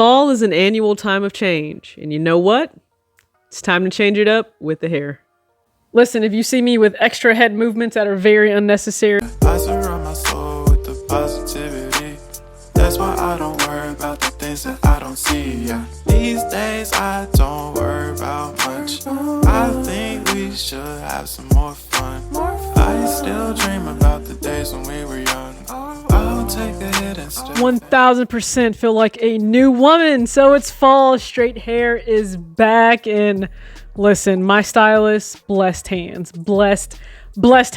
Fall is an annual time of change, and you know what? It's time to change it up with the hair. Listen, if you see me with extra head movements that are very unnecessary, I surround my soul with the positivity. That's why I don't worry about the things that I don't see. Yeah. These days I don't worry about much. I think we should have some more fun. I still dream about the days when we were young. I'll take a hit instead. 1000% feel like a new woman. So it's fall, straight hair is back, and listen, my stylist, blessed hands, blessed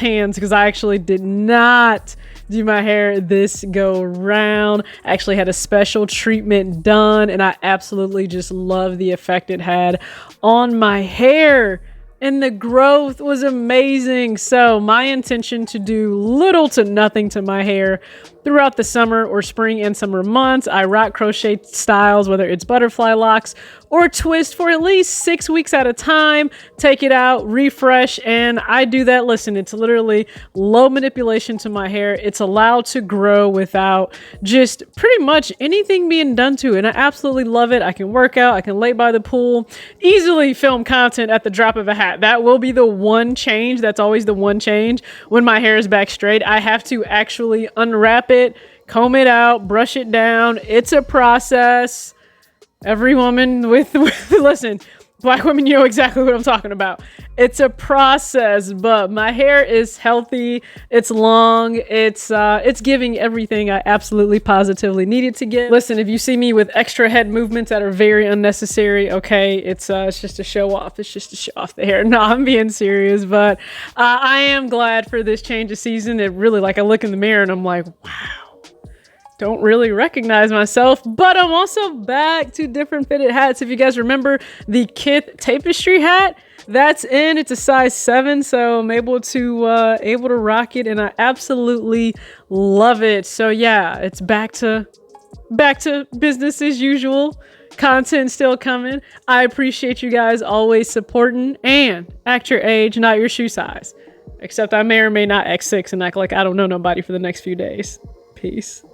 hands, because I actually did not do my hair this go round. I actually had a special treatment done, and I absolutely just love the effect it had on my hair. And the growth was amazing. So my intention to do little to nothing to my hair throughout the summer or spring and summer months. I rock crochet styles, whether it's butterfly locks or twist, for at least 6 weeks at a time. Take it out, refresh, and I do that. Listen, it's literally low manipulation to my hair. It's allowed to grow without just pretty much anything being done to it. And I absolutely love it. I can work out, I can lay by the pool, easily film content at the drop of a hat. That will be the one change. That's always the one change when my hair is back straight. I have to actually unwrap it, comb it out, brush it down. It's a process. Every woman with listen, Black women, you know exactly what I'm talking about. It's a process, but my hair is healthy. It's long. It's giving everything I absolutely positively needed to get. Listen, if you see me with extra head movements that are very unnecessary, okay, it's just to show off. It's just to show off the hair. No, I'm being serious, but I am glad for this change of season. It really, like, I look in the mirror and I'm like, wow. Don't really recognize myself, but I'm also back to different fitted hats. If you guys remember the Kith tapestry hat, that's in. It's a size 7, so I'm able to rock it, and I absolutely love it. So yeah, it's back to business as usual. Content still coming. I appreciate you guys always supporting, and act your age, not your shoe size. Except I may or may not X6 and act like I don't know nobody for the next few days. Peace.